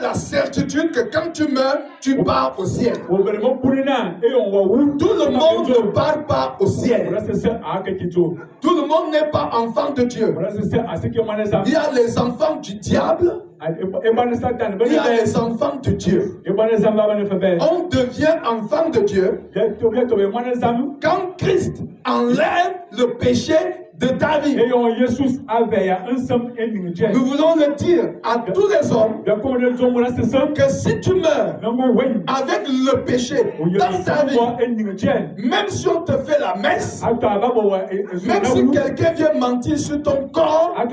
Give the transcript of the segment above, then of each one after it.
la certitude que quand tu meurs, tu pars au ciel. Tout le monde ne part pas au ciel. Tout le monde n'est pas enfant de Dieu. Il y a les enfants du diable. Il y a les enfants de Dieu. On devient enfant de Dieu quand Christ enlève le péché de ta vie. Nous voulons le dire à tous les hommes que si tu meurs avec le péché dans ta vie, même si on te fait la messe, même si quelqu'un vient mentir sur ton corps pour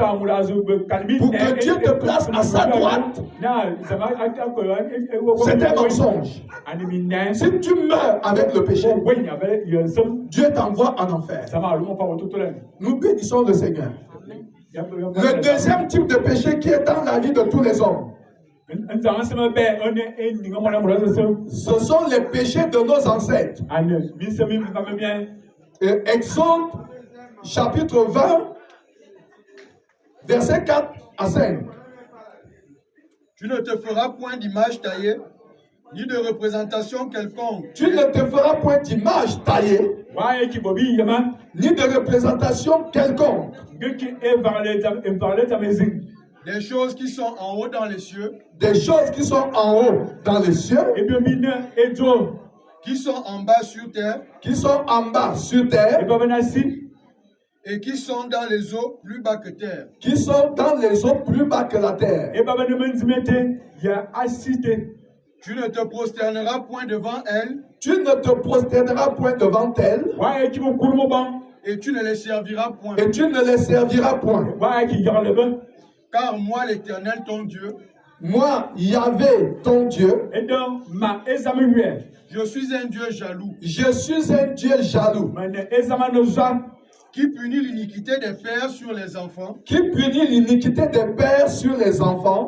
que Dieu te place à sa droite, c'est un mensonge. Si tu meurs avec le péché, Dieu t'envoie en enfer. Nous bénissons le Seigneur. Le deuxième type de péché qui est dans la vie de tous les hommes, ce sont les péchés de nos ancêtres. Exode chapitre 20, versets 4 à 5. Tu ne te feras point d'image taillée, ni de représentation quelconque. Tu ne te feras point d'image taillée, ni de représentation quelconque. Des choses qui sont en haut dans les cieux. Des choses qui sont en haut dans les cieux. Qui sont en bas sur terre. Qui sont en bas sur terre. Et qui sont dans les eaux plus bas que terre. Qui sont dans les eaux plus bas que la terre. Tu ne te prosterneras point devant elles. Tu ne te prosterneras point devant elles. Et tu ne les serviras point. Et tu ne les serviras point. Car moi, l'Éternel, ton Dieu, moi, Yahvé, ton Dieu, je suis un Dieu jaloux. Je suis un Dieu jaloux. Qui punit l'iniquité des pères sur les enfants. Qui punit l'iniquité des pères sur les enfants.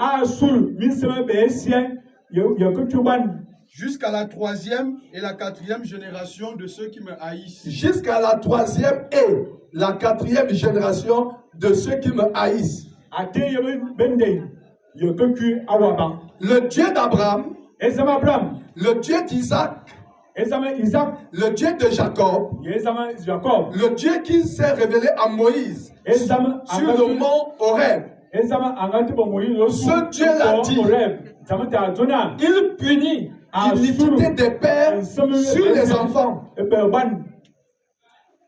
Jusqu'à la 3e et la 4e génération de ceux qui me haïssent. Jusqu'à la 3e et la 4e génération de ceux qui me haïssent. Le Dieu d'Abraham, le Dieu d'Isaac, le Dieu de Jacob, le Dieu qui s'est révélé à Moïse sur le mont Horeb. Ce Dieu-là dit, il punit l'iniquité des pères sur les enfants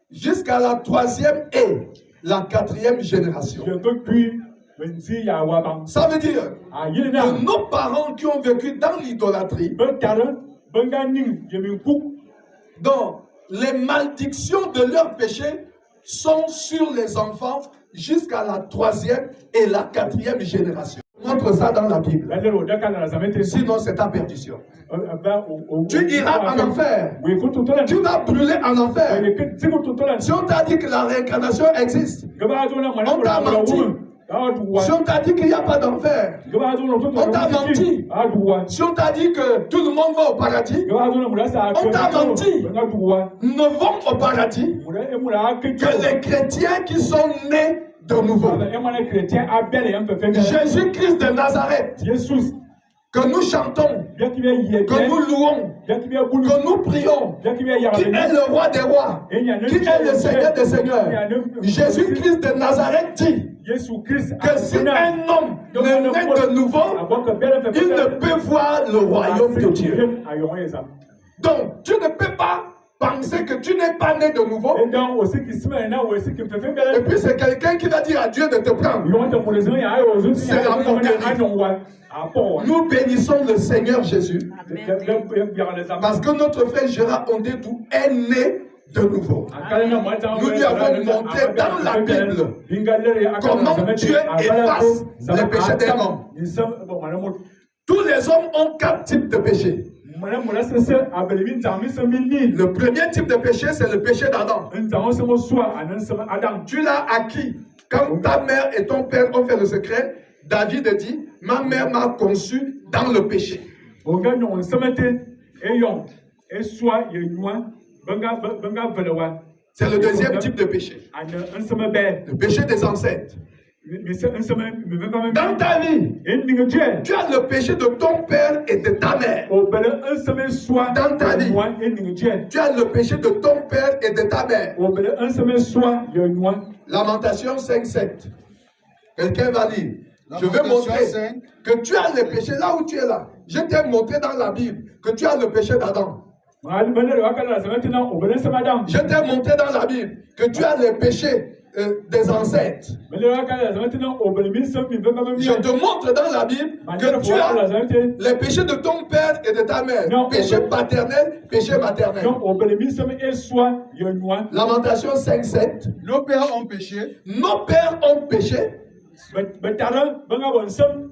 jusqu'à la 3e et la 4e génération. Ça veut dire que nos parents qui ont vécu dans l'idolâtrie, donc les malédictions de leurs péchés sont sur les enfants jusqu'à la 3e et la 4e génération. Montre ça dans la Bible. Sinon, c'est ta perdition. Tu iras en enfer. Tu vas brûler en enfer. Si on t'a dit que la réincarnation existe, on t'a menti. Si on t'a dit qu'il n'y a pas d'enfer, on t'a menti. Si on t'a dit que tout le monde va au paradis, on t'a menti. Nous ne vont au paradis que les chrétiens qui sont nés de nouveau. Jésus-Christ de Nazareth, que nous chantons, que nous louons, que nous prions, qui est le roi des rois, qui est le Seigneur des seigneurs. Jésus-Christ de Nazareth dit que si un homme n'est né de nouveau, il ne peut voir le royaume de Dieu. Donc, tu ne peux pas penser que tu n'es pas né de nouveau. Et puis c'est quelqu'un qui va dire à Dieu de te prendre. C'est la moquerie. Nous bénissons le Seigneur Jésus. Parce que notre frère Gérard Ondedou est né de nouveau. Nous lui avons montré dans la Bible comment Dieu efface les péchés des hommes. Tous les hommes ont 4 types de péchés. Le premier type de péché, c'est le péché d'Adam. Tu l'as acquis. Quand ta mère et ton père ont fait le secret, David dit, ma mère m'a conçu dans le péché. C'est le deuxième type de péché. Le péché des ancêtres. Dans ta vie, tu as le péché de ton père et de ta mère. Dans ta vie, tu as le péché de ton père et de ta mère. Lamentation 5:7. Quelqu'un va lire. Je vais montrer que tu as le péché là où tu es là. Je t'ai montré dans la Bible que tu as le péché d'Adam. Je t'ai montré dans la Bible que tu as le péché des ancêtres. Je te montre dans la Bible que tu as les péchés de ton père et de ta mère. Péché paternel, péché maternel. Lamentation 5:7. Nos pères ont péché. Nos pères ont péché.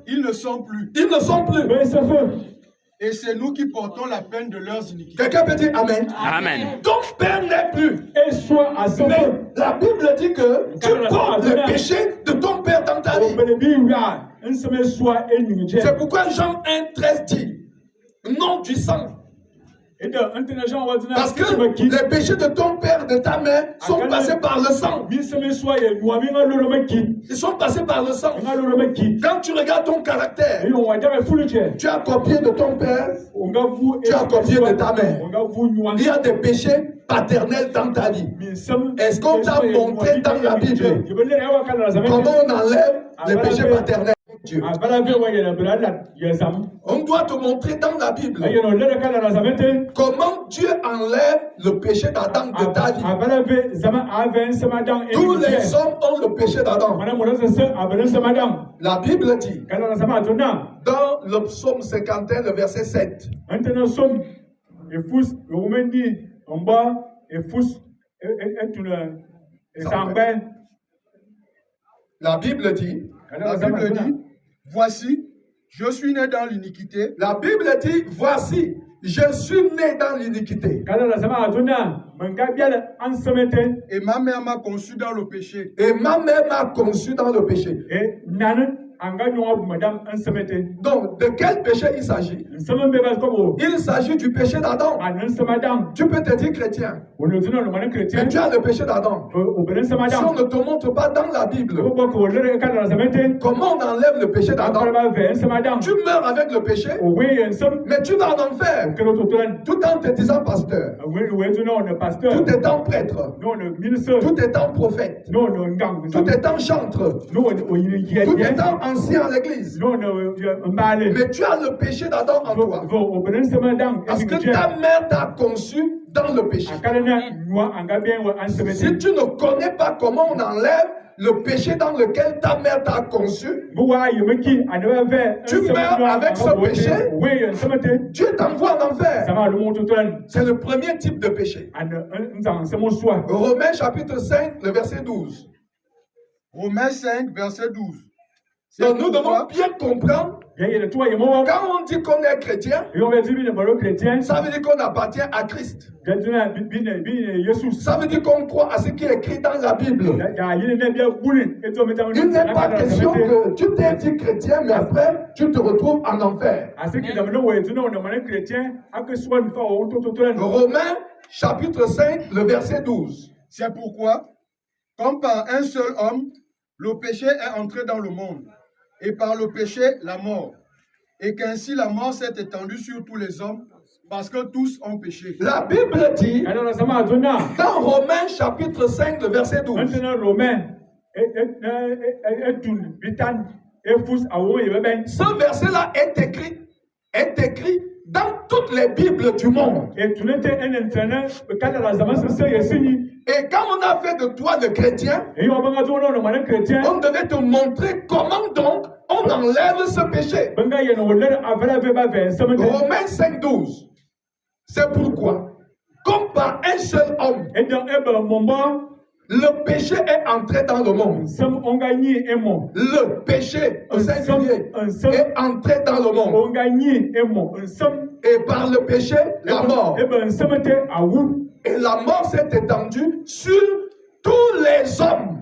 Ils ne sont plus. Ils ne sont plus. Et c'est nous qui portons la peine de leurs iniquités. Quelqu'un peut dire Amen. Amen. Ton père n'est plus. Mais la Bible dit que tu portes le péché de ton père dans ta vie. C'est pourquoi Jean 1:13 dit non du sang. Parce que les péchés de ton père et de ta mère sont passés par le sang. Ils sont passés par le sang. Quand tu regardes ton caractère, tu as copié de ton père, tu as copié de ta mère. Il y a des péchés paternels dans ta vie. Est-ce qu'on t'a montré dans la Bible comment on enlève les péchés paternels? Dieu. On doit te montrer dans la Bible comment Dieu enlève le péché d'Adam de ta vie. Tous les hommes ont le péché d'Adam. La Bible dit dans le psaume 51, le verset 7. La Bible dit, voici, je suis né dans l'iniquité. La Bible dit, voici, je suis né dans l'iniquité. Et ma mère m'a conçu dans le péché. Et ma mère m'a conçu dans le péché. Donc, de quel péché il s'agit? Il s'agit du péché d'Adam. Tu peux te dire chrétien, mais tu as le péché d'Adam. Si on ne te montre pas dans la Bible comment on enlève le péché d'Adam, tu meurs avec le péché, mais tu vas en enfer. Tout en te disant pasteur, tout étant prêtre, tout étant prophète, tout étant chantre, tout étant ancien à l'église. Mais tu as le péché d'Adam en toi. Parce que ta mère t'a conçu dans le péché. Si tu ne connais pas comment on enlève le péché dans lequel ta mère t'a conçu, tu meurs avec ce péché, Dieu t'envoie en enfer. C'est le premier type de péché. Romains chapitre 5, le verset 12. Romains 5, verset 12. Donc nous devons bien comprendre, quand on dit qu'on est chrétien, ça veut dire qu'on appartient à Christ. Ça veut dire qu'on croit à ce qui est écrit dans la Bible. Il n'est pas question que tu t'es dit chrétien, mais après tu te retrouves en enfer. Romains chapitre 5, le verset 12. C'est pourquoi, comme par un seul homme, le péché est entré dans le monde, et par le péché, la mort. Et qu'ainsi la mort s'est étendue sur tous les hommes, parce que tous ont péché. La Bible dit, dans Romains chapitre 5, le verset 12. Ce verset-là est écrit dans toutes les Bibles du monde. Et quand on a fait de toi le chrétien, on devait te montrer comment donc on enlève ce péché. Romains 5:12. C'est pourquoi, comme par un seul homme, le péché est entré dans le monde. Le péché au singulier est entré dans le monde. Et par le péché, la mort. Et la mort s'est étendue sur tous les hommes.